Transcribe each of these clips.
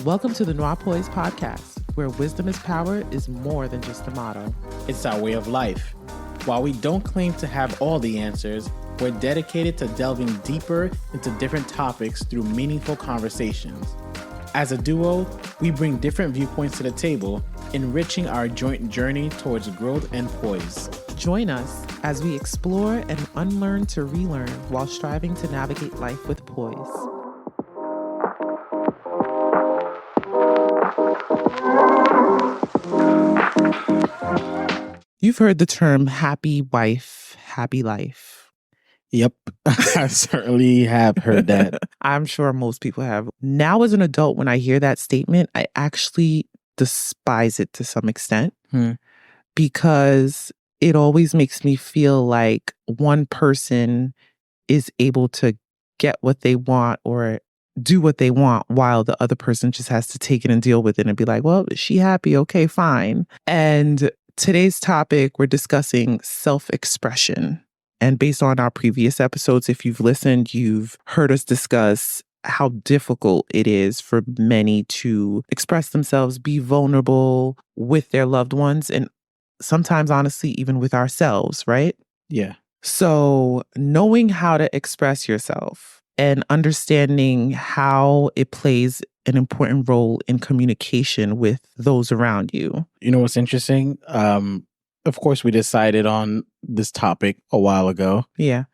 Welcome to the Noir Poise podcast, where wisdom is power is more than just a motto. It's our way of life. While we don't claim to have all the answers, we're dedicated to delving deeper into different topics through meaningful conversations. As a duo, we bring different viewpoints to the table, enriching our joint journey towards growth and poise. Join us as we explore and unlearn to relearn while striving to navigate life with poise. You've heard the term happy wife, happy life. Yep, I certainly have heard that. I'm sure most people have. Now, as an adult, when I hear that statement, I actually despise it to some extent because it always makes me feel like one person is able to get what they want or do what they want while the other person just has to take it and deal with it and be like, well, is she happy? Okay, fine. And today's topic, we're discussing self-expression. And based on our previous episodes, if you've listened, you've heard us discuss how difficult it is for many to express themselves, be vulnerable with their loved ones, and sometimes, honestly, even with ourselves, right? Yeah. So knowing how to express yourself and understanding how it plays an important role in communication with those around you. You know what's interesting? Of course, we decided on this topic a while ago. Yeah.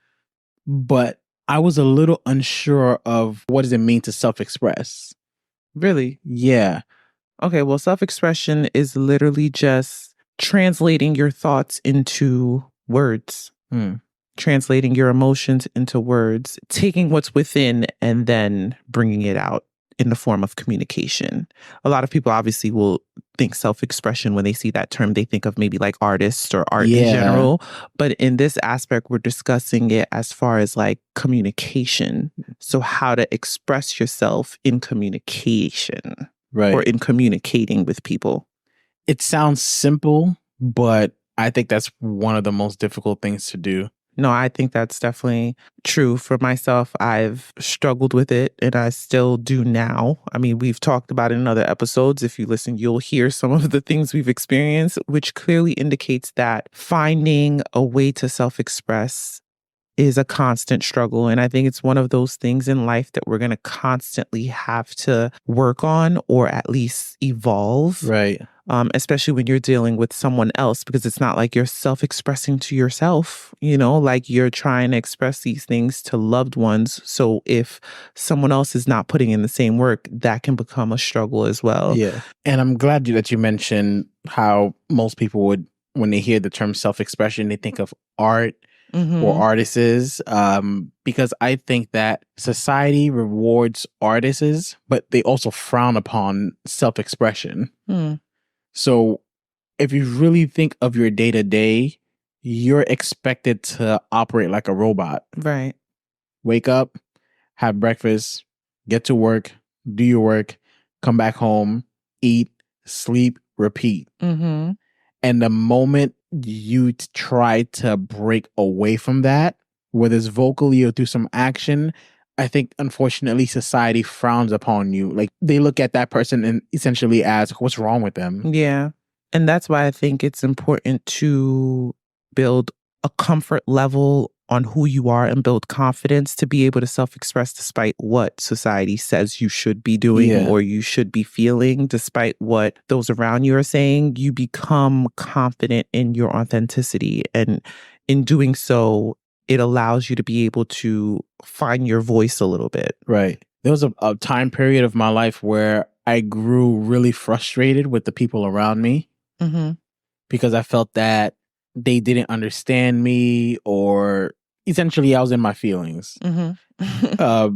But I was a little unsure of what does it mean to self-express. Really? Yeah. Okay, well, self-expression is literally just translating your thoughts into words. Translating your emotions into words, taking what's within and then bringing it out in the form of communication. A lot of people obviously will think self-expression when they see that term. They think of maybe like artists or art in general. But in this aspect, we're discussing it as far as like communication. So how to express yourself in communication, Right. or in communicating with people. It sounds simple, but I think that's one of the most difficult things to do. No, I think that's definitely true. For myself, I've struggled with it and I still do now. I mean, we've talked about it in other episodes. If you listen, you'll hear some of the things we've experienced, which clearly indicates that finding a way to self-express is a constant struggle. And I think it's one of those things in life that we're going to constantly have to work on or at least evolve. Right. Especially when you're dealing with someone else, because it's not like you're self-expressing to yourself, you know, like you're trying to express these things to loved ones. So if someone else is not putting in the same work, that can become a struggle as well. Yeah. And I'm glad that you mentioned how most people would, when they hear the term self-expression, they think of art or artists, because I think that society rewards artists, but they also frown upon self-expression. So if you really think of your day-to-day, you're expected to operate like a robot. Right. Wake up, have breakfast, get to work, do your work, come back home, eat, sleep, repeat. And the moment you try to break away from that, whether it's vocally or through some action, I think, unfortunately, society frowns upon you. Like, they look at that person and essentially ask, what's wrong with them? Yeah. And that's why I think it's important to build a comfort level on who you are and build confidence to be able to self-express despite what society says you should be doing or you should be feeling, despite what those around you are saying. You become confident in your authenticity. And in doing so, it allows you to be able to find your voice a little bit. Right. There was a time period of my life where I grew really frustrated with the people around me because I felt that they didn't understand me, or essentially I was in my feelings. But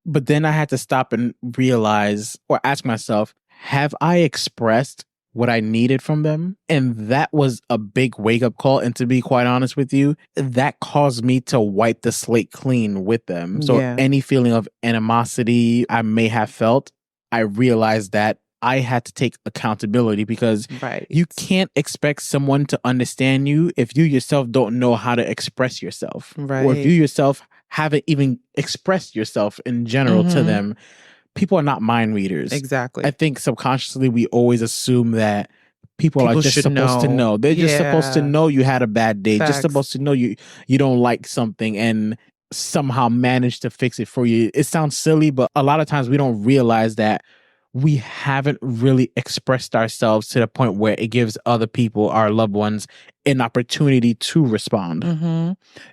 then I had to stop and realize or ask myself, have I expressed what I needed from them? And that was a big wake-up call. And to be quite honest with you, that caused me to wipe the slate clean with them. So any feeling of animosity I may have felt, I realized that I had to take accountability, because you can't expect someone to understand you if you yourself don't know how to express yourself. Or if you yourself haven't even expressed yourself in general to them, people are not mind readers. Exactly. I think subconsciously we always assume that people are just supposed to know. They're just supposed to know you had a bad day. Just supposed to know you don't like something and somehow manage to fix it for you. It sounds silly, but a lot of times we don't realize that we haven't really expressed ourselves to the point where it gives other people, our loved ones, an opportunity to respond.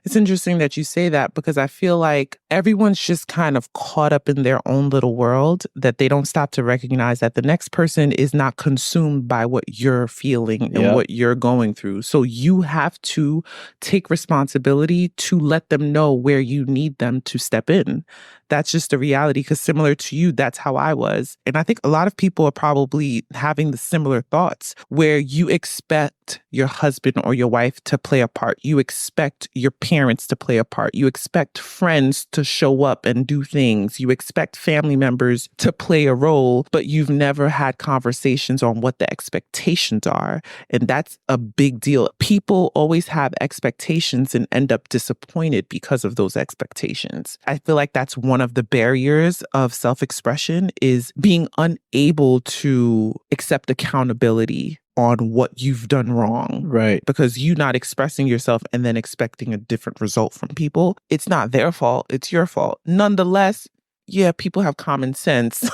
It's interesting that you say that, because I feel like everyone's just kind of caught up in their own little world, that they don't stop to recognize that the next person is not consumed by what you're feeling and what you're going through. So you have to take responsibility to let them know where you need them to step in. That's just a reality, because similar to you, that's how I was. And I think a lot of people are probably having the similar thoughts, where you expect your husband or your wife to play a part. You expect your parents to play a part. You expect friends to show up and do things. You expect family members to play a role, but you've never had conversations on what the expectations are. And that's a big deal. People always have expectations and end up disappointed because of those expectations. I feel like that's one of the barriers of self-expression, is being unable to accept accountability on what you've done wrong. Right. Because you not expressing yourself and then expecting a different result from people, it's not their fault, it's your fault. Nonetheless, yeah, people have common sense,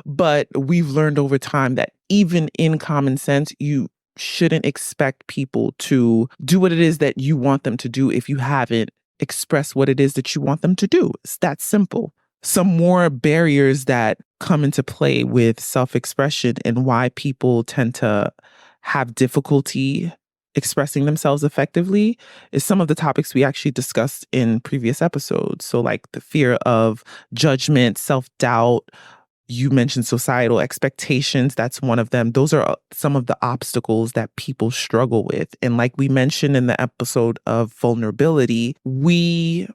but we've learned over time that even in common sense, you shouldn't expect people to do what it is that you want them to do if you haven't expressed what it is that you want them to do. It's that simple. Some more barriers that come into play with self-expression and why people tend to have difficulty expressing themselves effectively is some of the topics we actually discussed in previous episodes. So like the fear of judgment, self-doubt. You mentioned societal expectations. That's one of them. Those are some of the obstacles that people struggle with. And like we mentioned in the episode of vulnerability, we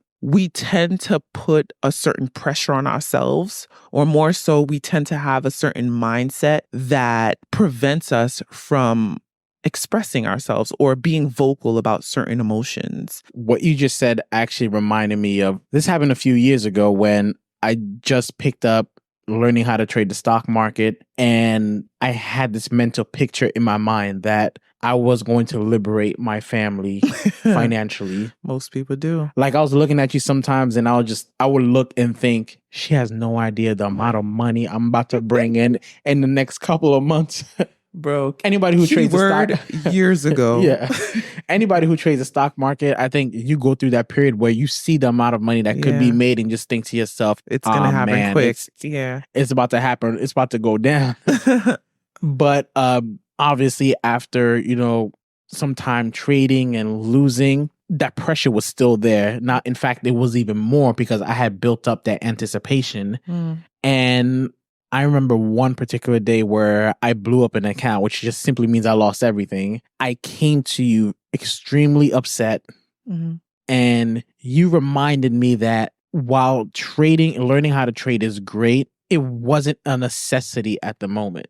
tend to put a certain pressure on ourselves, or more so, we tend to have a certain mindset that prevents us from expressing ourselves or being vocal about certain emotions. What you just said actually reminded me of, this happened a few years ago when I just picked up learning how to trade the stock market, and I had this mental picture in my mind that I was going to liberate my family financially. Most people do. Like, I was looking at you sometimes and I would look and think, she has no idea the amount of money I'm about to bring in the next couple of months. Bro, anybody who trades the stock years ago. Yeah. Anybody who trades the stock market, I think you go through that period where you see the amount of money that could be made and just think to yourself, it's going to happen quick. It's about to happen. It's about to go down. But obviously after, some time trading and losing, that pressure was still there. Not, in fact, it was even more because I had built up that anticipation. And I remember one particular day where I blew up an account, which just simply means I lost everything. I came to you extremely upset. And you reminded me that while trading and learning how to trade is great, it wasn't a necessity at the moment.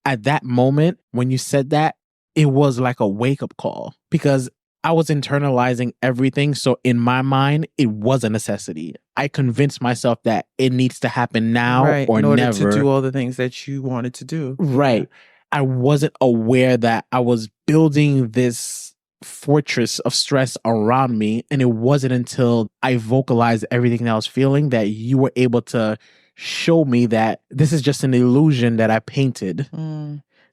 At that moment, when you said that, it was like a wake-up call, because I was internalizing everything. So in my mind, it was a necessity. I convinced myself that it needs to happen now or in order never. to do all the things that you wanted to do. Right. I wasn't aware that I was building this fortress of stress around me. And it wasn't until I vocalized everything that I was feeling that you were able to show me that this is just an illusion that I painted.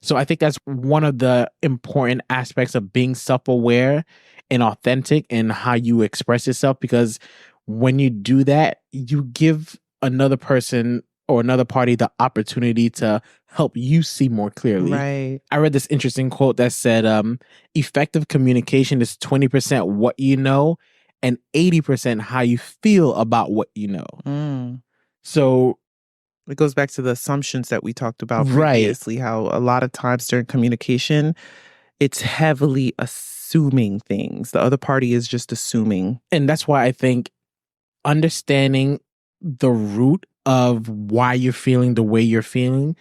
So I think that's one of the important aspects of being self-aware and authentic in how you express yourself, because when you do that, you give another person or another party the opportunity to help you see more clearly. Right. I read this interesting quote that said, effective communication is 20% what you know and 80% how you feel about what you know. So it goes back to the assumptions that we talked about previously, how a lot of times during communication, it's heavily assuming things. The other party is just assuming. And that's why I think understanding the root of why you're feeling the way you're feeling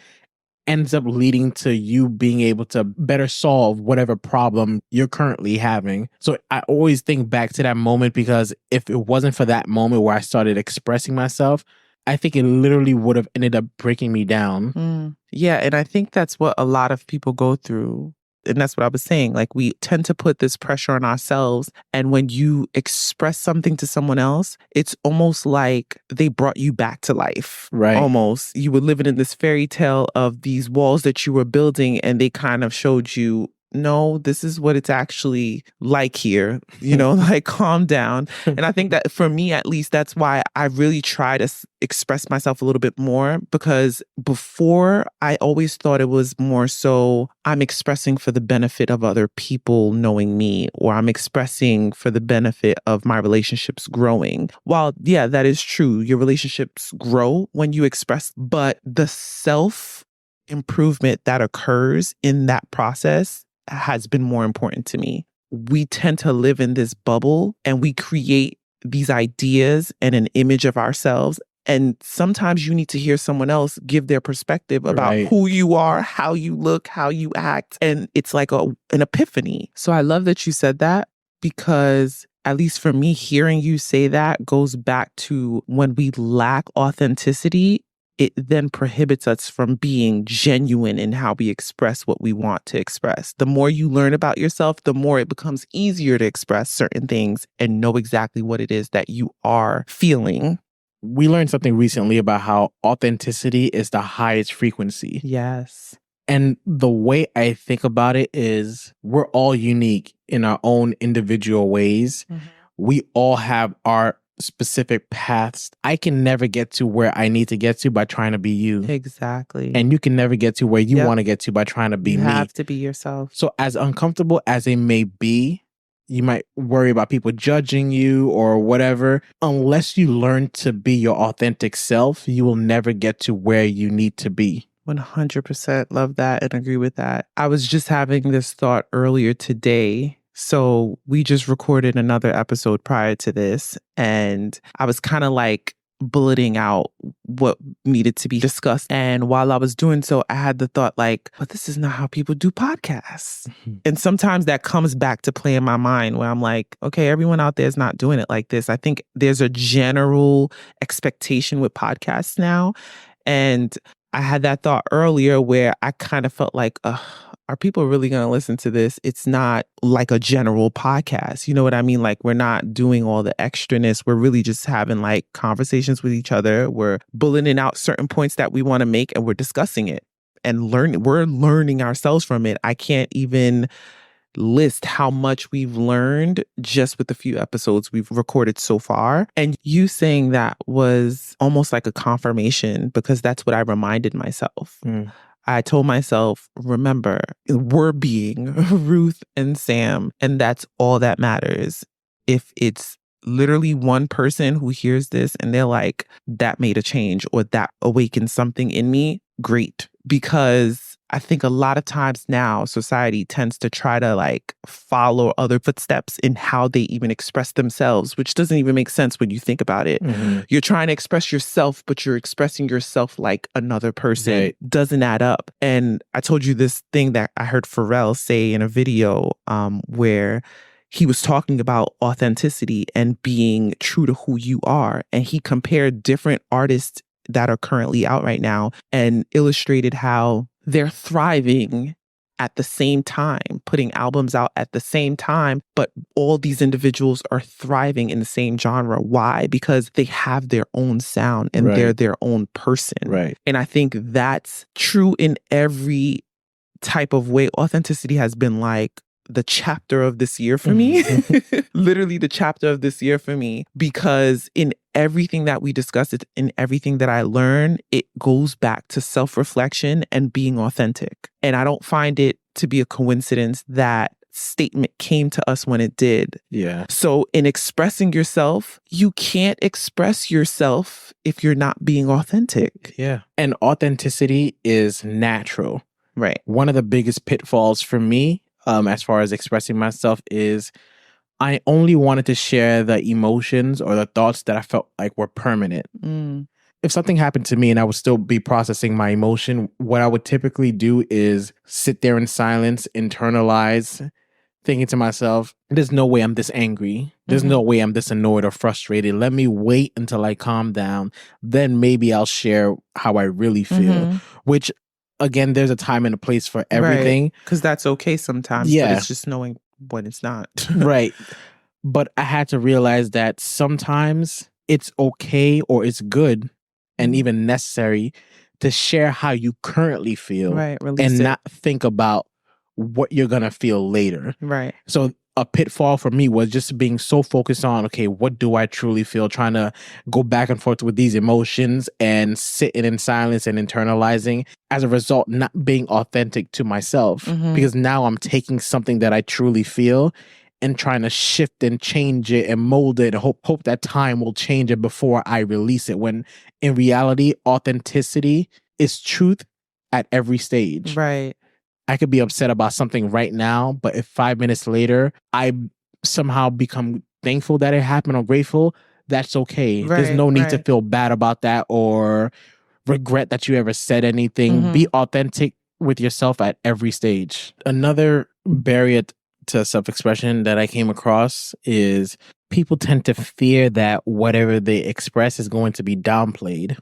ends up leading to you being able to better solve whatever problem you're currently having. So I always think back to that moment, because if it wasn't for that moment where I started expressing myself, I think it literally would have ended up breaking me down. Yeah, and I think that's what a lot of people go through. And that's what I was saying. Like, we tend to put this pressure on ourselves. And when you express something to someone else, it's almost like they brought you back to life. Right. Almost. You were living in this fairy tale of these walls that you were building, and they kind of showed you, no, this is what it's actually like here, like, calm down. And I think that for me, at least, that's why I really try to express myself a little bit more, because before I always thought it was more so I'm expressing for the benefit of other people knowing me, or I'm expressing for the benefit of my relationships growing. While, yeah, that is true. Your relationships grow when you express, but the self improvement that occurs in that process has been more important to me. We tend to live in this bubble and we create these ideas and an image of ourselves. And sometimes you need to hear someone else give their perspective about who you are, how you look, how you act. And it's like an epiphany. So I love that you said that, because at least for me, hearing you say that goes back to when we lack authenticity, it then prohibits us from being genuine in how we express what we want to express. The more you learn about yourself, the more it becomes easier to express certain things and know exactly what it is that you are feeling. We learned something recently about how authenticity is the highest frequency. Yes. And the way I think about it is we're all unique in our own individual ways. Mm-hmm. We all have our specific paths. I can never get to where I need to get to by trying to be you. Exactly. And you can never get to where you want to get to by trying to be me. You have to be yourself. So as uncomfortable as it may be, you might worry about people judging you or whatever. Unless you learn to be your authentic self, you will never get to where you need to be. 100% love that and agree with that. I was just having this thought earlier today. So we just recorded another episode prior to this, and I was kind of like bulleting out what needed to be discussed. And while I was doing so, I had the thought like, but this is not how people do podcasts. Mm-hmm. And sometimes that comes back to play in my mind where I'm like, okay, everyone out there is not doing it like this. I think there's a general expectation with podcasts now. And I had that thought earlier where I kind of felt like, are people really going to listen to this? It's not like a general podcast. You know what I mean? Like, we're not doing all the extraness. We're really just having like conversations with each other. We're bulleting out certain points that we want to make, and we're discussing it and learning. We're learning ourselves from it. I can't even list how much we've learned just with the few episodes we've recorded so far. And you saying that was almost like a confirmation, because that's what I reminded myself. I told myself, remember, we're being Ruth and Sam, and that's all that matters. If it's literally one person who hears this and they're like, that made a change or that awakened something in me, great. Because I think a lot of times now society tends to try to like follow other footsteps in how they even express themselves, which doesn't even make sense when you think about it. Mm-hmm. You're trying to express yourself, but you're expressing yourself like another person. Right. Doesn't add up. And I told you this thing that I heard Pharrell say in a video where he was talking about authenticity and being true to who you are. And he compared different artists that are currently out right now and illustrated how they're thriving at the same time, putting albums out at the same time, but all these individuals are thriving in the same genre. Why? Because they have their own sound and they're their own person. Right. And I think that's true in every type of way. Authenticity has been like the chapter of this year for me, literally the chapter of this year for me, because in everything that we discuss, in everything that I learn, it goes back to self-reflection and being authentic. And I don't find it to be a coincidence that statement came to us when it did. Yeah. So in expressing yourself, you can't express yourself if you're not being authentic. Yeah. And authenticity is natural. Right. One of the biggest pitfalls for me, as far as expressing myself, is I only wanted to share the emotions or the thoughts that I felt like were permanent. if something happened to me and I would still be processing my emotion, what I would typically do is sit there in silence, internalize, thinking to myself, there's no way I'm this angry. There's no way I'm this annoyed or frustrated. Let me wait until I calm down. Then maybe I'll share how I really feel, which again, there's a time and a place for everything. Because that's okay sometimes, but it's just knowing when it's not. Right. But I had to realize that sometimes it's okay or it's good and even necessary to share how you currently feel and not think about what you're going to feel later. Right. So a pitfall for me was just being so focused on, okay, what do I truly feel? Trying to go back and forth with these emotions and sitting in silence and internalizing. As a result, not being authentic to myself because now I'm taking something that I truly feel and trying to shift and change it and mold it and hope that time will change it before I release it. When in reality, authenticity is truth at every stage. Right. I could be upset about something right now, but if 5 minutes later, I somehow become thankful that it happened or grateful, that's okay. There's no need to feel bad about that or regret that you ever said anything. Be authentic with yourself at every stage. Another barrier to self-expression that I came across is people tend to fear that whatever they express is going to be downplayed.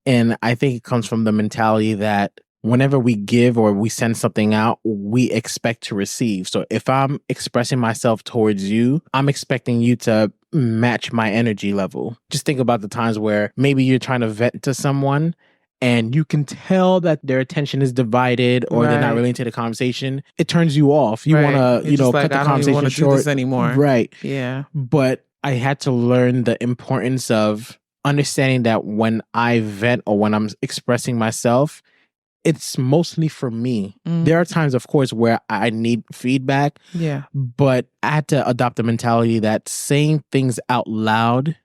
And I think it comes from the mentality that whenever we give or we send something out, we expect to receive. So if I'm expressing myself towards you, I'm expecting you to match my energy level. Just think about the times where maybe you're trying to vent to someone and you can tell that their attention is divided or they're not really into the conversation. It turns you off. You want to, cut the conversation short. Do this anymore. Right. Yeah. But I had to learn the importance of understanding that when I vent or when I'm expressing myself, it's mostly for me. There are times, of course, where I need feedback. Yeah. But I had to adopt the mentality that saying things out loud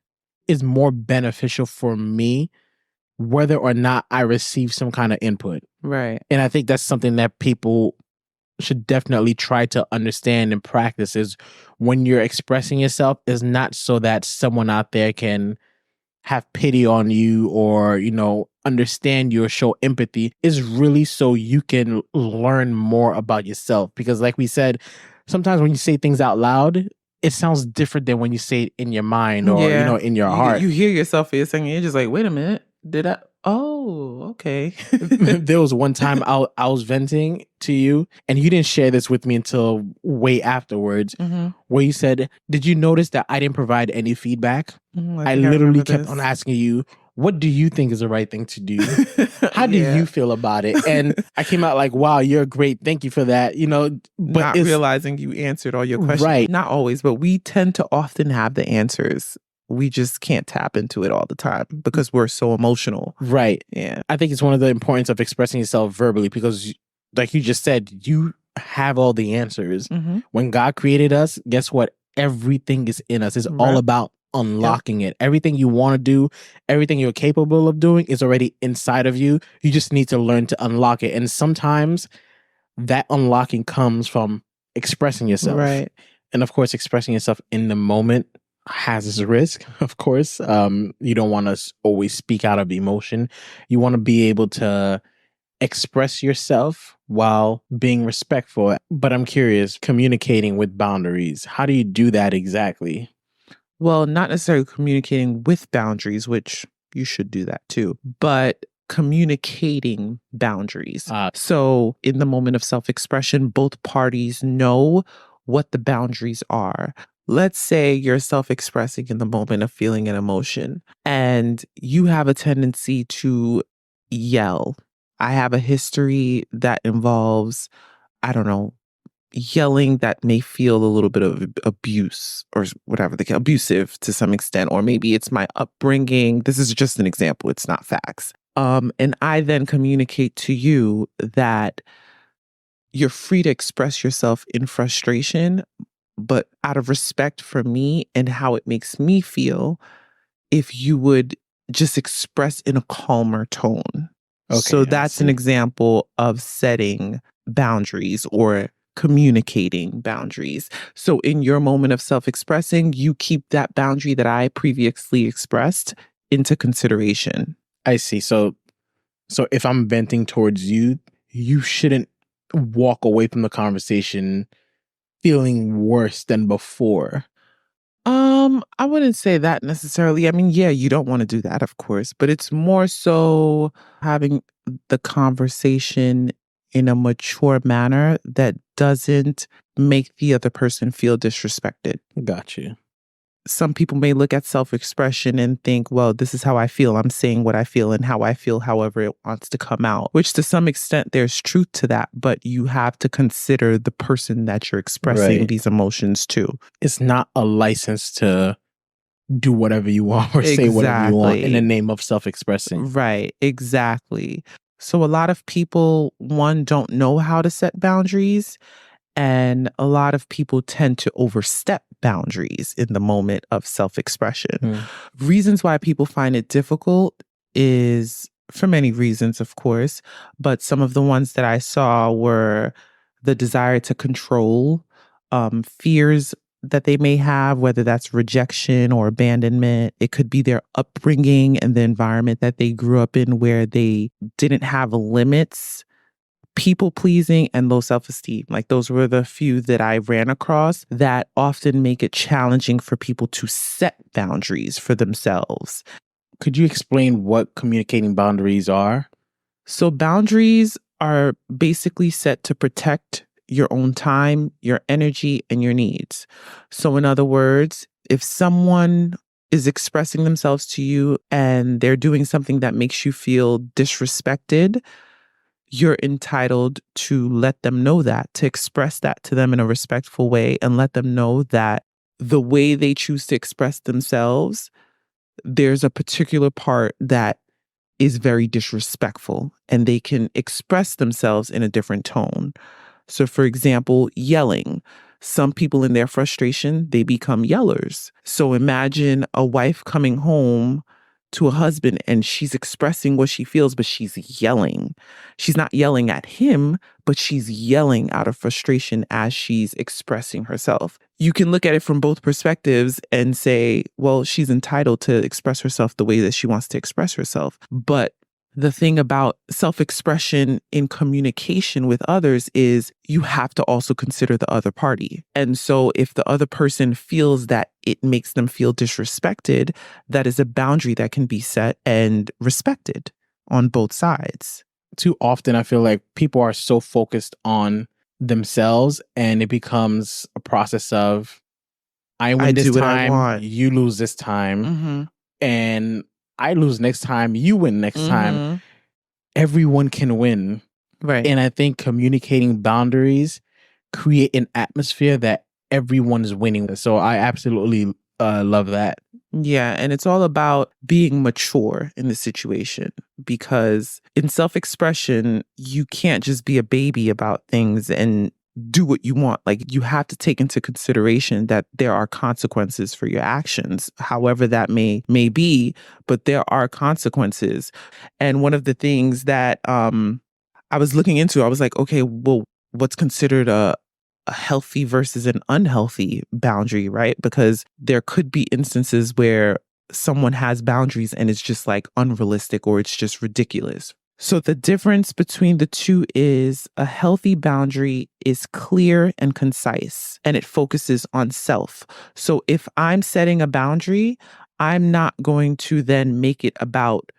is more beneficial for me, whether or not I receive some kind of input. Right. And I think that's something that people should definitely try to understand and practice is when you're expressing yourself is not so that someone out there can have pity on you or, understand you or show empathy. Is really so you can learn more about yourself. Because like we said, sometimes when you say things out loud, it sounds different than when you say it in your mind or, in your heart. You hear yourself for a second, you're just like, wait a minute, did I? Oh, okay. There was one time I was venting to you and you didn't share this with me until way afterwards where you said, did you notice that I didn't provide any feedback? I literally kept on asking you, what do you think is the right thing to do? How do you feel about it? And I came out like, wow, you're great. Thank you for that. But not realizing you answered all your questions. Right. Not always, but we tend to often have the answers. We just can't tap into it all the time because we're so emotional. Right. Yeah. I think it's one of the importance of expressing yourself verbally because like you just said, you have all the answers. When God created us, guess what? Everything is in us. It's all about unlocking it. Everything you want to do, everything you're capable of doing is already inside of you. You just need to learn to unlock it. And sometimes that unlocking comes from expressing yourself. Right. And of course, expressing yourself in the moment has its risk, of course. You don't want to always speak out of emotion. You want to be able to express yourself while being respectful. But I'm curious, communicating with boundaries, how do you do that exactly? Well, not necessarily communicating with boundaries, which you should do that too, but communicating boundaries. So in the moment of self-expression, both parties know what the boundaries are. Let's say you're self-expressing in the moment of feeling an emotion and you have a tendency to yell. I have a history that involves, yelling that may feel a little bit of abuse or whatever, abusive to some extent, or maybe it's my upbringing. This is just an example. It's not facts. And I then communicate to you that you're free to express yourself in frustration, but out of respect for me and how it makes me feel, if you would just express in a calmer tone. Okay, so that's an example of setting boundaries or communicating boundaries. So in your moment of self-expressing, you keep that boundary that I previously expressed into consideration. I see. So if I'm venting towards you, you shouldn't walk away from the conversation feeling worse than before. I wouldn't say that necessarily. I mean, yeah, you don't want to do that, of course, but it's more so having the conversation in a mature manner that doesn't make the other person feel disrespected. Got you. Some people may look at self-expression and think, well, this is how I feel. I'm saying what I feel and how I feel, however it wants to come out, which to some extent there's truth to that, but you have to consider the person that you're expressing these emotions to. It's not a license to do whatever you want or say whatever you want in the name of self-expressing. Right, exactly. So a lot of people, one, don't know how to set boundaries. And a lot of people tend to overstep boundaries in the moment of self-expression. Reasons why people find it difficult is for many reasons, of course, but some of the ones that I saw were the desire to control, fears that they may have, whether that's rejection or abandonment. It could be their upbringing and the environment that they grew up in where they didn't have limits. People pleasing and low self-esteem. Like those were the few that I ran across that often make it challenging for people to set boundaries for themselves. Could you explain what communicating boundaries are? So boundaries are basically set to protect your own time, your energy, and your needs. So in other words, if someone is expressing themselves to you and they're doing something that makes you feel disrespected, you're entitled to let them know that, to express that to them in a respectful way and let them know that the way they choose to express themselves, there's a particular part that is very disrespectful and they can express themselves in a different tone. So for example, yelling. Some people in their frustration, they become yellers. So imagine a wife coming home to a husband and she's expressing what she feels, but she's yelling. She's not yelling at him, but she's yelling out of frustration as she's expressing herself. You can look at it from both perspectives and say, well, she's entitled to express herself the way that she wants to express herself. But the thing about self-expression in communication with others is you have to also consider the other party. And so if the other person feels that it makes them feel disrespected, that is a boundary that can be set and respected on both sides. Too often, I feel like people are so focused on themselves and it becomes a process of, I win this time, you lose this time, and I lose next time, you win next time. Everyone can win. Right. And I think communicating boundaries create an atmosphere that everyone is winning. So I absolutely love that. Yeah. And it's all about being mature in the situation, because in self-expression, you can't just be a baby about things and do what you want. Like you have to take into consideration that there are consequences for your actions, however that may be, but there are consequences. And one of the things that I was looking into, I was like, okay, well, what's considered a healthy versus an unhealthy boundary, right? Because there could be instances where someone has boundaries and it's just like unrealistic or it's just ridiculous. So the difference between the two is a healthy boundary is clear and concise and it focuses on self. So if I'm setting a boundary, I'm not going to then make it about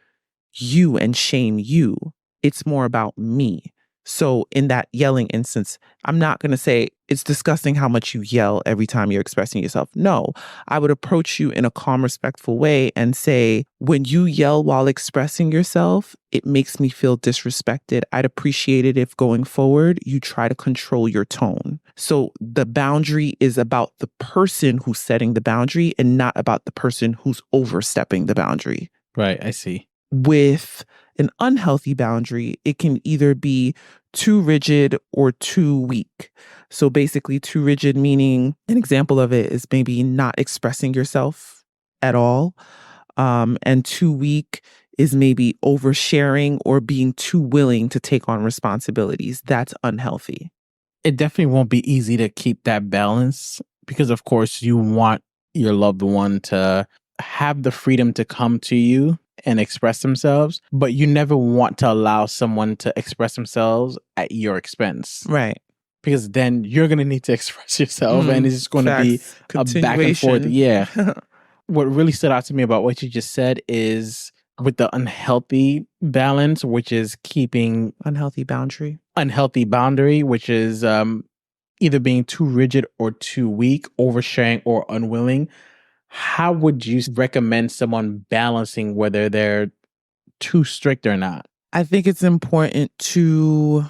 you and shame you. It's more about me. So in that yelling instance, I'm not going to say it's disgusting how much you yell every time you're expressing yourself. No, I would approach you in a calm, respectful way and say, when you yell while expressing yourself, it makes me feel disrespected. I'd appreciate it if going forward, you try to control your tone. So the boundary is about the person who's setting the boundary and not about the person who's overstepping the boundary. Right, I see. With an unhealthy boundary, it can either be too rigid or too weak. So basically, too rigid meaning an example of it is maybe not expressing yourself at all. And too weak is maybe oversharing or being too willing to take on responsibilities. That's unhealthy. It definitely won't be easy to keep that balance because, of course, you want your loved one to have the freedom to come to you and express themselves, but you never want to allow someone to express themselves at your expense. Right. Because then you're going to need to express yourself and it's just going to be a back and forth. Yeah. What really stood out to me about what you just said is with the unhealthy balance, which is keeping unhealthy boundary, which is either being too rigid or too weak, oversharing or unwilling. How would you recommend someone balancing whether they're too strict or not? I think it's important to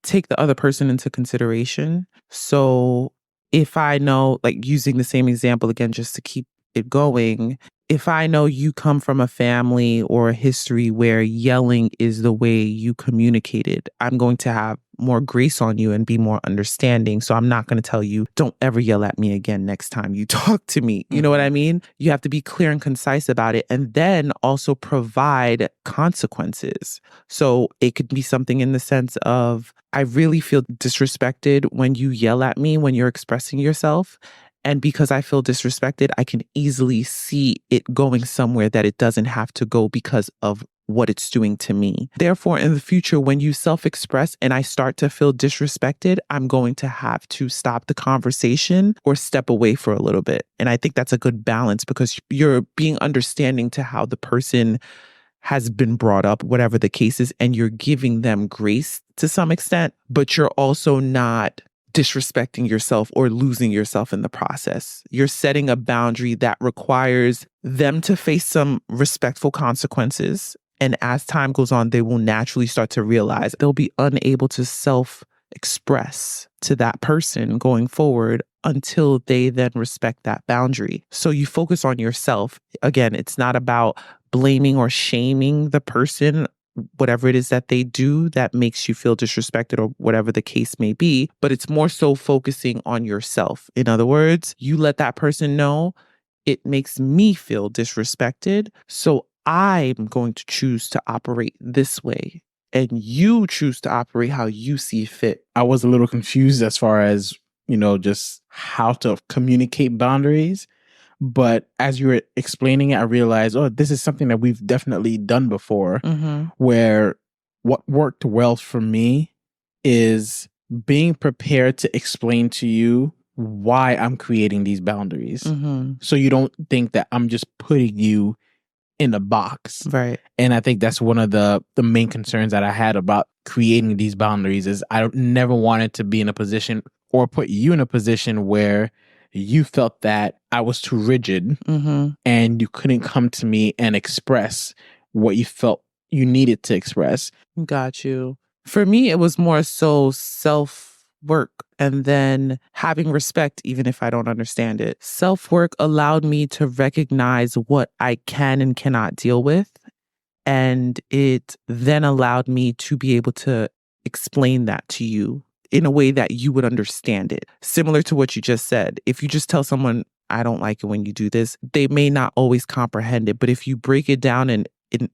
take the other person into consideration. So if I know, like using the same example again, just to keep it going, if I know you come from a family or a history where yelling is the way you communicated, I'm going to have more grace on you and be more understanding. So I'm not going to tell you, don't ever yell at me again next time you talk to me. You know what I mean? You have to be clear and concise about it, and then also provide consequences. So it could be something in the sense of, I really feel disrespected when you yell at me when you're expressing yourself. And because I feel disrespected, I can easily see it going somewhere that it doesn't have to go because of what it's doing to me. Therefore, in the future, when you self-express and I start to feel disrespected, I'm going to have to stop the conversation or step away for a little bit. And I think that's a good balance because you're being understanding to how the person has been brought up, whatever the case is, and you're giving them grace to some extent, but you're also not disrespecting yourself or losing yourself in the process. You're setting a boundary that requires them to face some respectful consequences. And as time goes on, they will naturally start to realize they'll be unable to self-express to that person going forward until they then respect that boundary. So you focus on yourself. Again, it's not about blaming or shaming the person, whatever it is that they do that makes you feel disrespected or whatever the case may be, but it's more so focusing on yourself. In other words, you let that person know it makes me feel disrespected, so I'm going to choose to operate this way, and you choose to operate how you see fit. I was a little confused as far as, just how to communicate boundaries. But as you were explaining it, I realized, this is something that we've definitely done before, where what worked well for me is being prepared to explain to you why I'm creating these boundaries. So you don't think that I'm just putting you in a box. Right. And I think that's one of the main concerns that I had about creating these boundaries is I never wanted to be in a position or put you in a position where you felt that I was too rigid and you couldn't come to me and express what you felt you needed to express. Got you. For me, it was more so self-work and then having respect, even if I don't understand it. Self-work allowed me to recognize what I can and cannot deal with. And it then allowed me to be able to explain that to you in a way that you would understand it. Similar to what you just said. If you just tell someone, I don't like it when you do this, they may not always comprehend it. But if you break it down and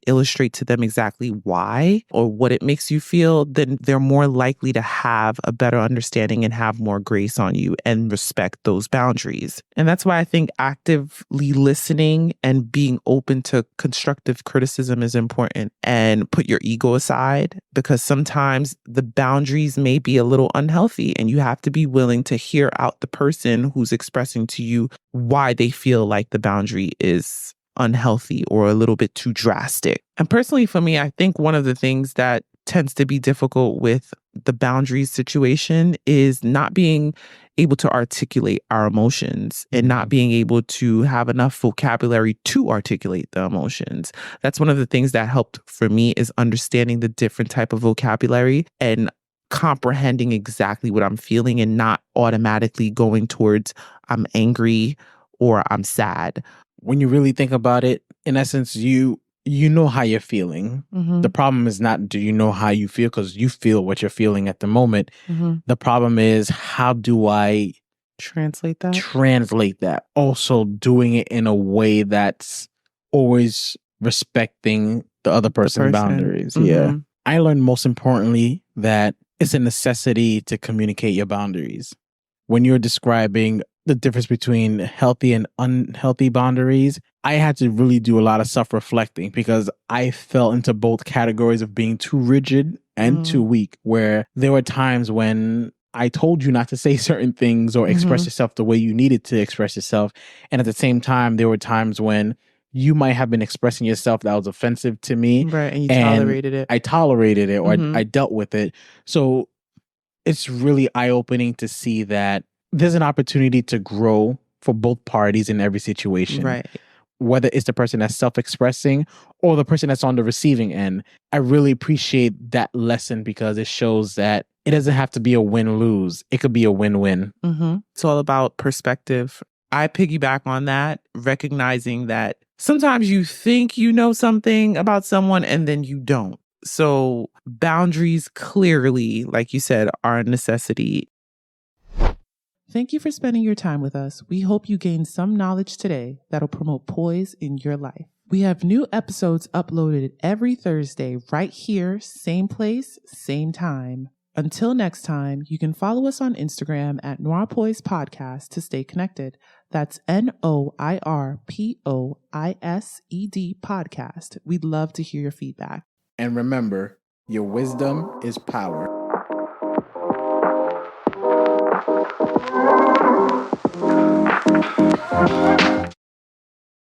illustrate to them exactly why or what it makes you feel, then they're more likely to have a better understanding and have more grace on you and respect those boundaries. And that's why I think actively listening and being open to constructive criticism is important, and put your ego aside, because sometimes the boundaries may be a little unhealthy and you have to be willing to hear out the person who's expressing to you why they feel like the boundary is unhealthy or a little bit too drastic. And personally for me, I think one of the things that tends to be difficult with the boundaries situation is not being able to articulate our emotions and not being able to have enough vocabulary to articulate the emotions. That's one of the things that helped for me, is understanding the different type of vocabulary and comprehending exactly what I'm feeling and not automatically going towards I'm angry or I'm sad. When you really think about it, in essence, you know how you're feeling. The problem is not do you know how you feel, because you feel what you're feeling at the moment. The problem is, how do I translate that? Also doing it in a way that's always respecting the other person's boundaries. Yeah. I learned most importantly that it's a necessity to communicate your boundaries. When you're describing the difference between healthy and unhealthy boundaries, I had to really do a lot of self-reflecting because I fell into both categories of being too rigid and too weak, where there were times when I told you not to say certain things or express yourself the way you needed to express yourself. And at the same time, there were times when you might have been expressing yourself that was offensive to me. Right. And you tolerated it. I tolerated it, or I dealt with it. So it's really eye-opening to see that there's an opportunity to grow for both parties in every situation. Right. Whether it's the person that's self-expressing or the person that's on the receiving end. I really appreciate that lesson because it shows that it doesn't have to be a win-lose. It could be a win-win. It's all about perspective. I piggyback on that, recognizing that sometimes you think you know something about someone and then you don't. So boundaries clearly, like you said, are a necessity. Thank you for spending your time with us. We hope you gained some knowledge today that'll promote poise in your life. We have new episodes uploaded every Thursday right here, same place, same time. Until next time, you can follow us on Instagram at Noirpoise Podcast to stay connected. That's NOIRPOISED Podcast. We'd love to hear your feedback. And remember, your wisdom is power.